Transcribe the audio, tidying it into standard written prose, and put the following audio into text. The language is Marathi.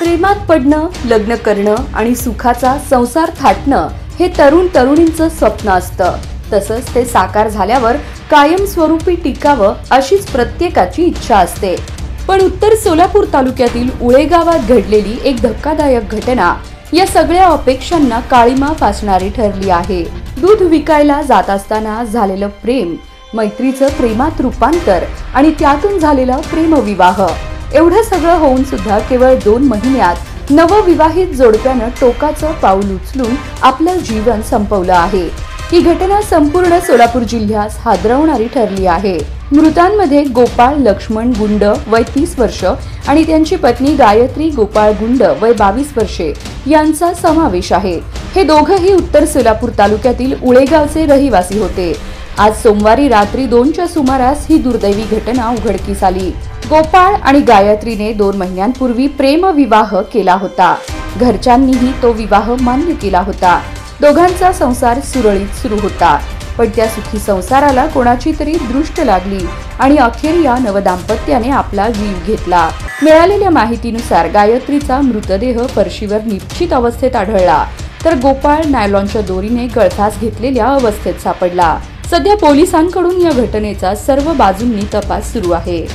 प्रेमात पडणं, लग्न करणं आणि सुखाचा संसार थाटणं हे तरुण तरुणींचं स्वप्न असतं. तसंच ते साकार झाल्यावर कायमस्वरूपी टिकावं अशीच प्रत्येकाची इच्छा असते. पण उत्तर सोलापूर तालुक्यातील उळे गावात घडलेली एक धक्कादायक घटना या सगळ्या अपेक्षांना काळीमा फासणारी ठरली आहे. दूध विकायला जात असताना झालेलं प्रेम, मैत्रीचं प्रेमात रूपांतर आणि त्यातून झालेला प्रेमविवाह, एवढं सगळं होऊन सुद्धा केवळ 2 महिन्यात नवविवाहित जोडप्यानं टोकाचं पाऊल उचलून आपलं जीवन संपवलं आहे. ही घटना संपूर्ण सोलापूर जिल्ह्यास हादरवणारी ठरली आहे. मृतांमध्ये गोपाळ लक्ष्मण गुंड वय 30 वर्ष आणि त्यांची पत्नी गायत्री गोपाळ गुंड वय 22 वर्षे यांचा समावेश आहे. हे दोघंही उत्तर सोलापूर तालुक्यातील उळेगावचे रहिवासी होते. आज सोमवारी रात्री 2च्या सुमारास ही दुर्दैवी घटना उघडकीस आली. गोपाळ आणि गायत्रीने 2 महिन्यांपूर्वी प्रेमविवाह केला होता. घरच्यांनीही तो विवाह मान्य केला होता. दोघांचा संसार सुरळीत सुरू होता. पण त्या सुखी संसाराला कोणाची तरी दृष्ट लागली आणि अखेर या नवदाम्पत्याने आपला जीव घेतला. मिळालेल्या माहितीनुसार गायत्रीचा मृतदेह फरशीवर निश्चित अवस्थेत आढळला, तर गोपाळ नायलॉनच्या दोरीने गळफास घेतलेल्या अवस्थेत सापडला. सध्या पोलिसांकडून या घटनेचा सर्व बाजूंनी तपास सुरू आहे.